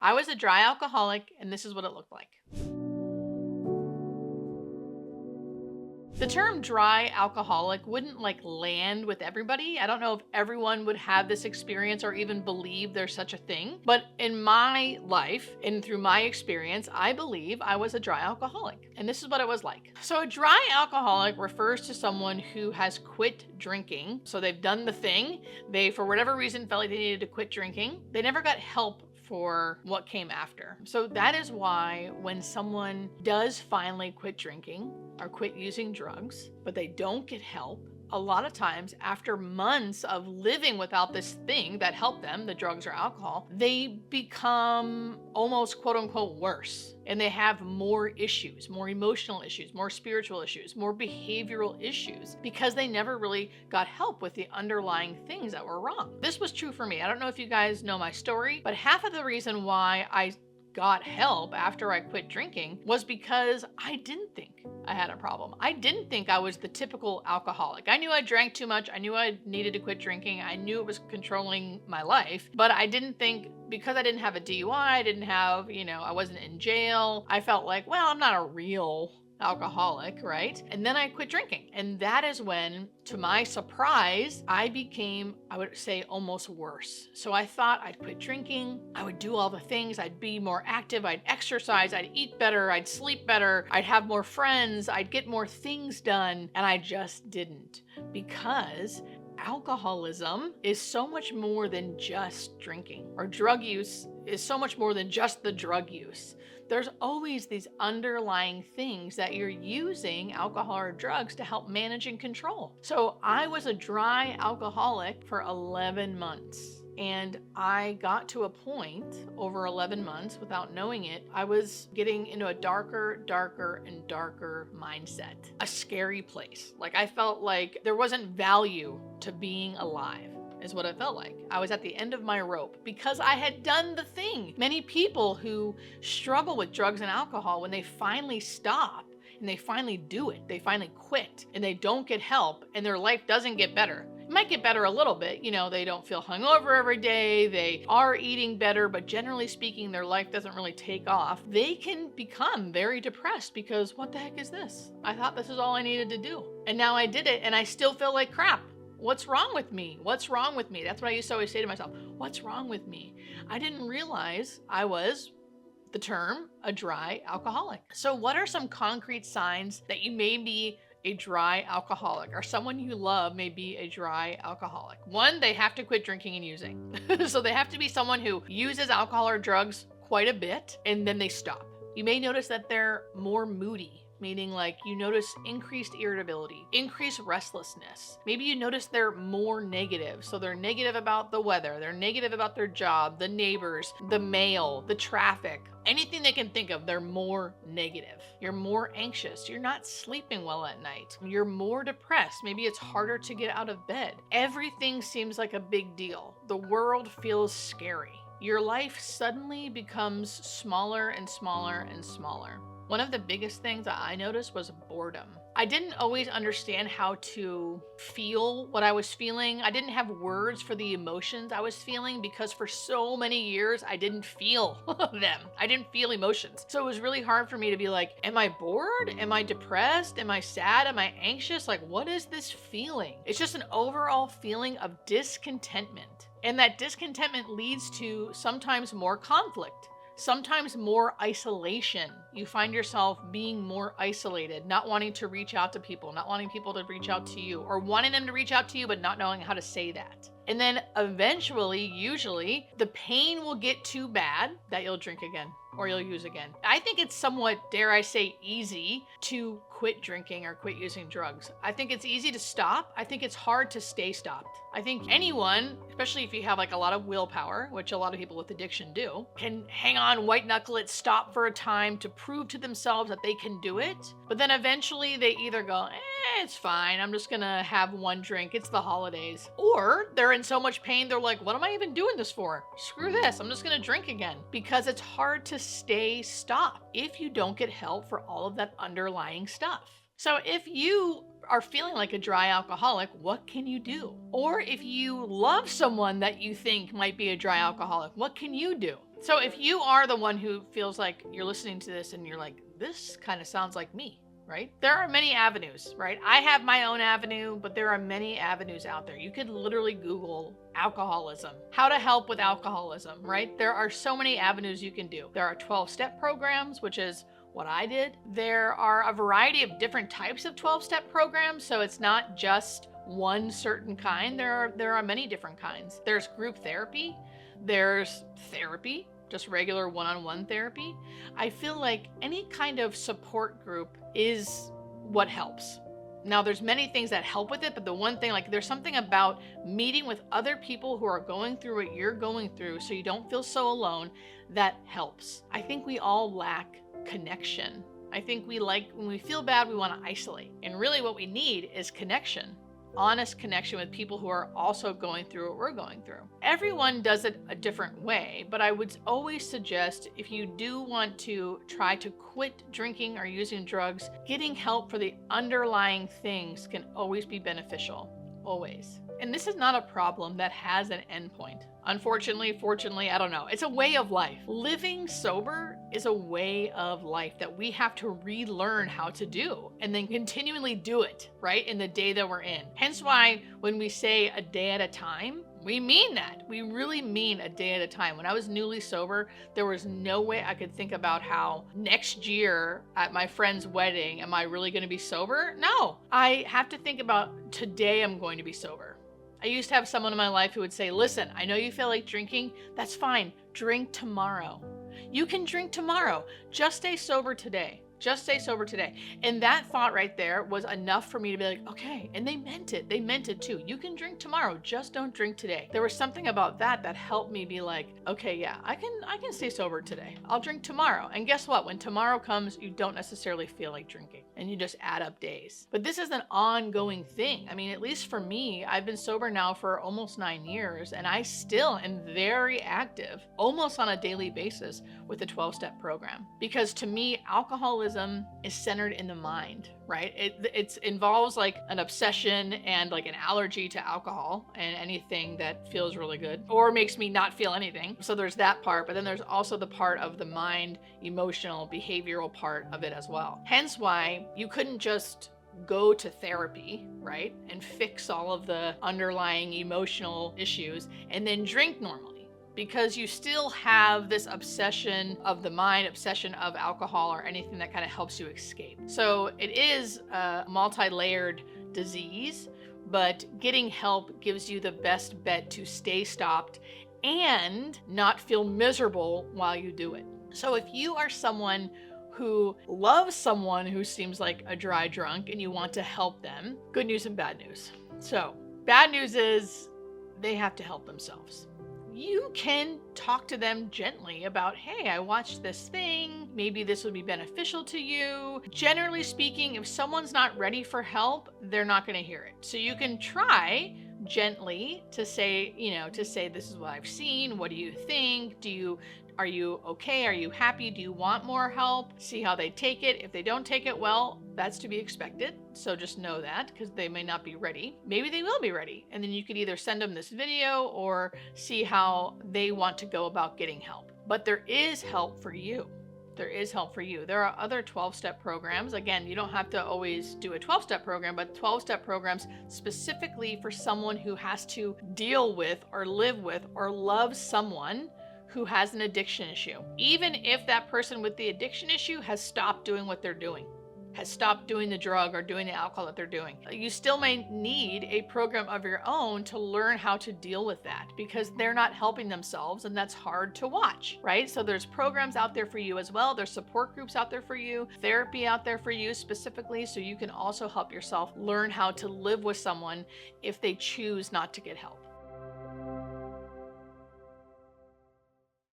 I was a dry alcoholic, and this is what it looked like. The term dry alcoholic wouldn't land with everybody. I don't know if everyone would have this experience or even believe there's such a thing. But in my life and through my experience, I believe I was a dry alcoholic. And this is what it was like. So a dry alcoholic refers to someone who has quit drinking. So they've done the thing. They, for whatever reason, felt like they needed to quit drinking. They never got help for what came after. So that is why when someone does finally quit drinking or quit using drugs, but they don't get help, a lot of times after months of living without this thing that helped them, the drugs or alcohol, they become almost quote unquote worse. And they have more issues, more emotional issues, more spiritual issues, more behavioral issues, because they never really got help with the underlying things that were wrong. This was true for me. I don't know if you guys know my story, but half of the reason why I got help after I quit drinking was because I didn't think I had a problem. I didn't think I was the typical alcoholic. I knew I drank too much. I knew I needed to quit drinking. I knew it was controlling my life, but I didn't think, because I didn't have a DUI, I didn't have, I wasn't in jail. I felt like, well, I'm not a real alcoholic, right? And then I quit drinking. And that is when, to my surprise, I became, I would say, almost worse. So I thought I'd quit drinking. I would do all the things. I'd be more active. I'd exercise. I'd eat better. I'd sleep better. I'd have more friends. I'd get more things done. And I just didn't, because alcoholism is so much more than just drinking, or drug use is so much more than just the drug use. There's always these underlying things that you're using alcohol or drugs to help manage and control. So I was a dry alcoholic for 11 months. And I got to a point over 11 months, without knowing it, I was getting into a darker, and darker mindset. A scary place. Like, I felt like there wasn't value to being alive, is what it felt like. I was at the end of my rope because I had done the thing. Many people who struggle with drugs and alcohol, when they finally stop and they finally do it, they finally quit, and they don't get help, and their life doesn't get better. It might get better a little bit. They don't feel hungover every day. They are eating better, but generally speaking, their life doesn't really take off. They can become very depressed because, what the heck is this? I thought this is all I needed to do. And now I did it, and I still feel like crap. What's wrong with me? What's wrong with me? That's what I used to always say to myself. What's wrong with me? I didn't realize I was, the term, a dry alcoholic. So what are some concrete signs that you may be a dry alcoholic, or someone you love may be a dry alcoholic? One, they have to quit drinking and using. So they have to be someone who uses alcohol or drugs quite a bit, and then they stop. You may notice that they're more moody, meaning like you notice increased irritability, increased restlessness. Maybe you notice they're more negative. So they're negative about the weather, they're negative about their job, the neighbors, the mail, the traffic, anything they can think of, they're more negative. You're more anxious. You're not sleeping well at night. You're more depressed. Maybe it's harder to get out of bed. Everything seems like a big deal. The world feels scary. Your life suddenly becomes smaller and smaller and smaller. One of the biggest things that I noticed was boredom. I didn't always understand how to feel what I was feeling. I didn't have words for the emotions I was feeling because for so many years I didn't feel them. I didn't feel emotions. So it was really hard for me to be like, am I bored? Am I depressed? Am I sad? Am I anxious? Like, what is this feeling? It's just an overall feeling of discontentment. And that discontentment leads to sometimes more conflict. Sometimes more isolation. You find yourself being more isolated, not wanting to reach out to people, not wanting people to reach out to you, or wanting them to reach out to you, but not knowing how to say that. And then eventually, usually, the pain will get too bad that you'll drink again or you'll use again. I think it's somewhat, dare I say, easy to quit drinking or quit using drugs. I think it's easy to stop. I think it's hard to stay stopped. I think anyone, especially if you have like a lot of willpower, which a lot of people with addiction do, can hang on, white knuckle it, stop for a time to prove to themselves that they can do it. But then eventually they either go, it's fine, I'm just gonna have one drink, it's the holidays. Or they're in so much pain, they're like, what am I even doing this for? Screw this, I'm just gonna drink again. Because it's hard to stay stopped if you don't get help for all of that underlying stuff. So if you are feeling like a dry alcoholic, what can you do? Or if you love someone that you think might be a dry alcoholic, what can you do? So if you are the one who feels like you're listening to this and you're like, this kind of sounds like me, right? There are many avenues, right? I have my own avenue, but there are many avenues out there. You could literally Google alcoholism, how to help with alcoholism, right? There are so many avenues you can do. There are 12-step programs, which is what I did. There are a variety of different types of 12-step programs, so it's not just one certain kind. There are many different kinds. There's group therapy, there's therapy, just regular one-on-one therapy. I feel like any kind of support group is what helps. Now, there's many things that help with it, but the one thing, like, there's something about meeting with other people who are going through what you're going through so you don't feel so alone, that helps. I think we all lack connection. I think when we feel bad, we want to isolate. And really what we need is connection. Honest connection with people who are also going through what we're going through. Everyone does it a different way, but I would always suggest, if you do want to try to quit drinking or using drugs, getting help for the underlying things can always be beneficial. Always. And this is not a problem that has an endpoint. Unfortunately, fortunately, I don't know. It's a way of life. Living sober is a way of life that we have to relearn how to do and then continually do it, right, in the day that we're in. Hence why when we say a day at a time, we mean that. We really mean a day at a time. When I was newly sober, there was no way I could think about how next year at my friend's wedding, am I really going to be sober? No. I have to think about today I'm going to be sober. I used to have someone in my life who would say, listen, I know you feel like drinking. That's fine. Drink tomorrow. You can drink tomorrow. Just stay sober today. Just stay sober today. And that thought right there was enough for me to be like, okay. And they meant it. They meant it too. You can drink tomorrow. Just don't drink today. There was something about that that helped me be like, okay, yeah, I can stay sober today. I'll drink tomorrow. And guess what? When tomorrow comes, you don't necessarily feel like drinking and you just add up days. But this is an ongoing thing. I mean, at least for me, I've been sober now for almost 9 years and I still am very active, almost on a daily basis with the 12-step program. Because to me, alcoholism is centered in the mind, right? It involves like an obsession and like an allergy to alcohol and anything that feels really good or makes me not feel anything. So there's that part, but then there's also the part of the mind, emotional, behavioral part of it as well. Hence why you couldn't just go to therapy, right? And fix all of the underlying emotional issues and then drink normally. Because you still have this obsession of the mind, obsession of alcohol or anything that kind of helps you escape. So it is a multi-layered disease, but getting help gives you the best bet to stay stopped and not feel miserable while you do it. So if you are someone who loves someone who seems like a dry drunk and you want to help them, good news and bad news. So bad news is they have to help themselves. You can talk to them gently about, hey, I watched this thing. Maybe this would be beneficial to you. Generally speaking, if someone's not ready for help, they're not going to hear it. So you can try gently to say, this is what I've seen. What do you think? Are you okay? Are you happy? Do you want more help? See how they take it. If they don't take it well, that's to be expected. So just know that because they may not be ready. Maybe they will be ready. And then you could either send them this video or see how they want to go about getting help. But there is help for you. There is help for you. There are other 12-step programs. Again, you don't have to always do a 12-step program, but 12-step programs specifically for someone who has to deal with or live with or love someone who has an addiction issue. Even if that person with the addiction issue has stopped doing what they're doing, has stopped doing the drug or doing the alcohol that they're doing, you still may need a program of your own to learn how to deal with that because they're not helping themselves and that's hard to watch, right? So there's programs out there for you as well. There's support groups out there for you, therapy out there for you specifically, so you can also help yourself learn how to live with someone if they choose not to get help.